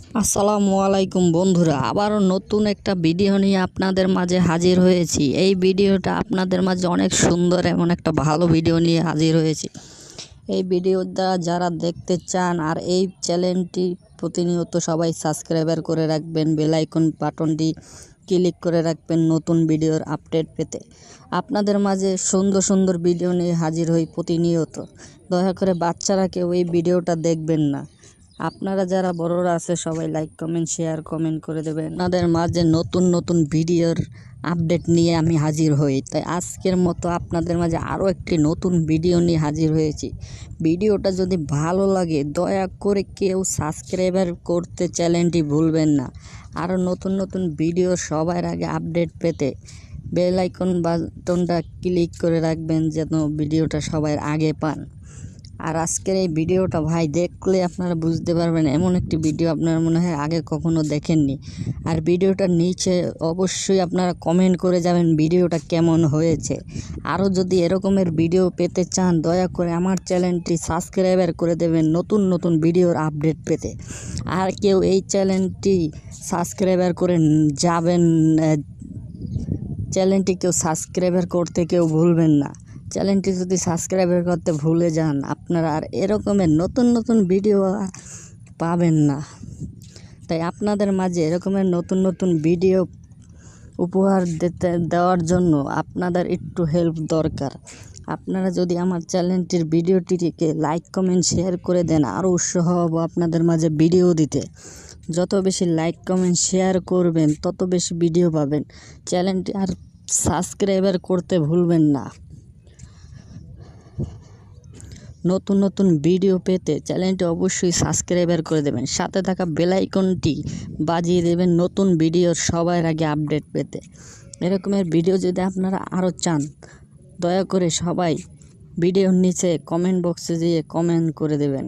আসসালামু আলাইকুম বন্ধুরা, আবারও নতুন একটা ভিডিও নিয়ে আপনাদের মাঝে হাজির হয়েছি। এই ভিডিওটা আপনাদের মাঝে অনেক সুন্দর, এমন একটা ভালো ভিডিও নিয়ে হাজির হয়েছি। এই ভিডিওটা যারা দেখতে চান আর এই চ্যানেলটি প্রতিনিয়ত সবাই সাবস্ক্রাইবার করে রাখবেন, বেল আইকন বাটনটি ক্লিক করে রাখবেন নতুন ভিডিওর আপডেট পেতে। আপনাদের মাঝে সুন্দর সুন্দর ভিডিও নিয়ে হাজির হই প্রতিনিয়ত। দয়া করে বাচ্চারা কেউ এই ভিডিওটা দেখবেন না। আপনারা যারা বড়রা আছে সবাই লাইক কমেন্ট শেয়ার কমেন্ট করে দেবেন। আপনাদের মাঝে নতুন নতুন ভিডিওর আপডেট নিয়ে আমি হাজির হই। তাই আজকের মতো আপনাদের মাঝে আরও একটি নতুন ভিডিও নিয়ে হাজির হয়েছি। ভিডিওটা যদি ভালো লাগে দয়া করে কেউ সাবস্ক্রাইবার করতে চ্যানেলটি ভুলবেন না। আরও নতুন নতুন ভিডিও সবার আগে আপডেট পেতে বেল আইকন বাটনটা ক্লিক করে রাখবেন যেন ভিডিওটা সবার আগে পান। আর আজকের এই ভিডিওটা ভাই দেখলে আপনারা বুঝতে পারবেন, এমন একটি ভিডিও আপনারা মনে হয় আগে কখনো দেখেননি। আর ভিডিওটার নিচে অবশ্যই আপনারা কমেন্ট করে যাবেন ভিডিওটা কেমন হয়েছে। আরও যদি এরকমের ভিডিও পেতে চান দয়া করে আমার চ্যানেলটি সাবস্ক্রাইবার করে দেবেন নতুন নতুন ভিডিওর আপডেট পেতে। আর কেউ এই চ্যানেলটি সাবস্ক্রাইবার করে যাবেন, চ্যানেলটি কেউ সাবস্ক্রাইবার করতে কেউ ভুলবেন না। চ্যানেলটি যদি সাবস্ক্রাইবার করতে ভুলে যান আপনারা আর এরকমের নতুন নতুন ভিডিও পাবেন না। তাই আপনাদের মাঝে এরকমের নতুন নতুন ভিডিও উপহার দেওয়ার জন্য আপনাদের একটু হেল্প দরকার। আপনারা যদি আমার চ্যানেলটির ভিডিওটিকে লাইক কমেন্ট শেয়ার করে দেন আরও উৎসাহ হব আপনাদের মাঝে ভিডিও দিতে। যত বেশি লাইক কমেন্ট শেয়ার করবেন তত বেশি ভিডিও পাবেন। চ্যানেলটি আর সাবস্ক্রাইবার করতে ভুলবেন না। নতুন নতুন ভিডিও পেতে চ্যানেলটি অবশ্যই সাবস্ক্রাইবার করে দেবেন, সাথে থাকা বেল আইকনটি বাজিয়ে দেবেন নতুন ভিডিওর সবার আগে আপডেট পেতে। এরকমের ভিডিও যদি আপনারা আরও চান দয়া করে সবাই ভিডিওর নিচে কমেন্ট বক্সে গিয়ে কমেন্ট করে দেবেন।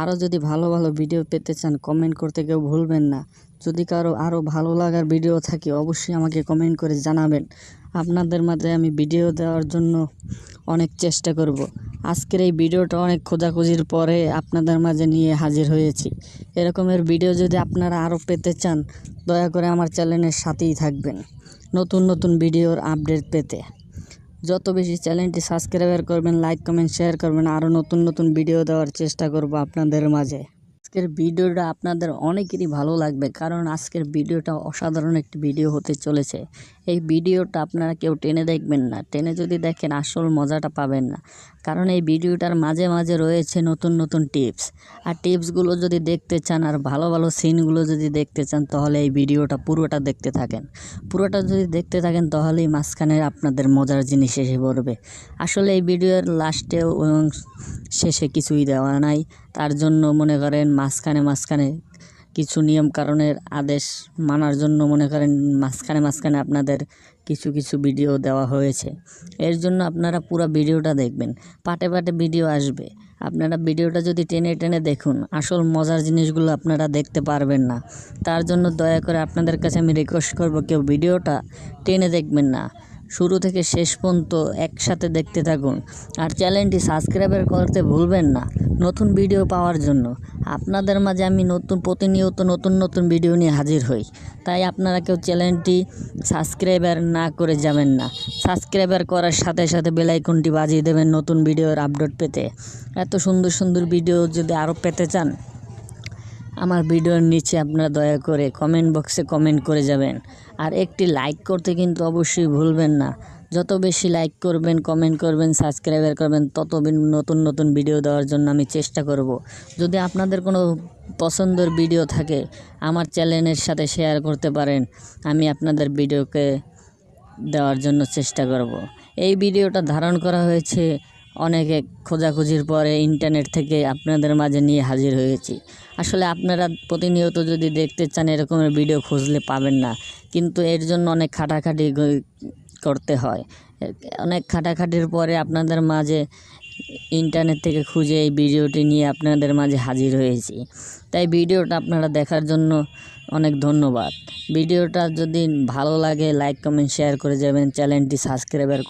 আরও যদি ভালো ভালো ভিডিও পেতে চান কমেন্ট করতে কেউ ভুলবেন না। যদি কারো আরও ভালো লাগার ভিডিও থাকে অবশ্যই আমাকে কমেন্ট করে জানাবেন। আপনাদের মাঝে আমি ভিডিও দেওয়ার জন্য অনেক চেষ্টা করব। আজকের এই ভিডিওটা অনেক খোঁজাখুঁজির পরে আপনাদের মাঝে নিয়ে হাজির হয়েছি। এরকমের ভিডিও যদি আপনারা আরও পেতে চান দয়া করে আমার চ্যানেলের সাথেই থাকবেন নতুন নতুন ভিডিওর আপডেট পেতে। যত বেশি চ্যানেলটি সাবস্ক্রাইবার করবেন, লাইক কমেন্ট শেয়ার করবেন, আরও নতুন নতুন ভিডিও দেওয়ার চেষ্টা করব আপনাদের মাঝে। আজকের ভিডিওটা আপনাদের অনেকেরই ভালো লাগবে, কারণ আজকের ভিডিওটা অসাধারণ একটি ভিডিও হতে চলেছে। এই ভিডিওটা আপনারা কেউ টেনে দেখবেন না, টেনে যদি দেখেন আসল মজাটা পাবেন না। কারণ এই ভিডিওটার মাঝে মাঝে রয়েছে নতুন নতুন টিপস। আর টিপসগুলো যদি দেখতে চান আর ভালো ভালো সিনগুলো যদি দেখতে চান তাহলে এই ভিডিওটা পুরোটা দেখতে থাকেন। পুরোটা যদি দেখতে থাকেন তাহলেই মাঝখানে আপনাদের মজার জিনিস এসে পড়বে। আসলে এই ভিডিওর লাস্টেও শেষে কিছুই দেওয়া নাই, তার জন্য মনে করেন মাঝখানে কিছু নিয়ম কারণের আদেশ মানার জন্য মনে করেন মাঝখানে আপনাদের কিছু কিছু ভিডিও দেওয়া হয়েছে। এর জন্য আপনারা পুরো ভিডিওটা দেখবেন, পাটে পাটে ভিডিও আসবে। আপনারা ভিডিওটা যদি টেনে টেনে দেখুন আসল মজার জিনিসগুলো আপনারা দেখতে পারবেন না। তার জন্য দয়া করে আপনাদের কাছে আমি রিকোয়েস্ট করব কেউ ভিডিওটা টেনে দেখবেন না, শুরু থেকে শেষ পর্যন্ত একসাথে দেখতে থাকুন। আর চ্যানেলটি সাবস্ক্রাইবার করতে ভুলবেন না নতুন ভিডিও পাওয়ার জন্য। আপনাদের মাঝে আমি প্রতিনিয়ত নতুন নতুন ভিডিও নিয়ে হাজির হই। তাই আপনারা কেউ চ্যানেলটি সাবস্ক্রাইবার না করে যাবেন না। সাবস্ক্রাইবার করার সাথে সাথে বেল আইকনটি বাজিয়ে দেবেন নতুন ভিডিওর আপডেট পেতে। এত সুন্দর সুন্দর ভিডিও যদি আরও পেতে চান আমার ভিডিওর নিচে আপনারা দয়া করে কমেন্ট বক্সে কমেন্ট করে যাবেন। আর একটি লাইক করতে কিন্তু অবশ্যই ভুলবেন না। যত বেশি লাইক করবেন, কমেন্ট করবেন, সাবস্ক্রাইবার করবেন তত নতুন নতুন ভিডিও দেওয়ার জন্য আমি চেষ্টা করব। যদি আপনাদের কোনো পছন্দের ভিডিও থাকে আমার চ্যানেলের সাথে শেয়ার করতে পারেন, আমি আপনাদের ভিডিওকে দেওয়ার জন্য চেষ্টা করব। এই ভিডিওটা ধারণ করা হয়েছে অনেকে খোঁজাখুঁজির পরে ইন্টারনেট থেকে আপনাদের মাঝে নিয়ে হাজির হয়েছি। আসলে আপনারা প্রতিনিয়ত যদি দেখতে চান এরকমের ভিডিও খুঁজলে পাবেন না, কিন্তু এর জন্য অনেক খাটাখাটি করতে হয়। অনেক খাটাখাটির পরে আপনাদের মাঝে ইন্টারনেট থেকে খুঁজে এই ভিডিওটি নিয়ে আপনাদের মাঝে হাজির হয়েছি। তাই ভিডিওটা আপনারা দেখার জন্য অনেক ধন্যবাদ। ভিডিওটা যদি ভালো লাগে লাইক কমেন্ট শেয়ার করে যাবেন, চ্যানেলটি সাবস্ক্রাইবার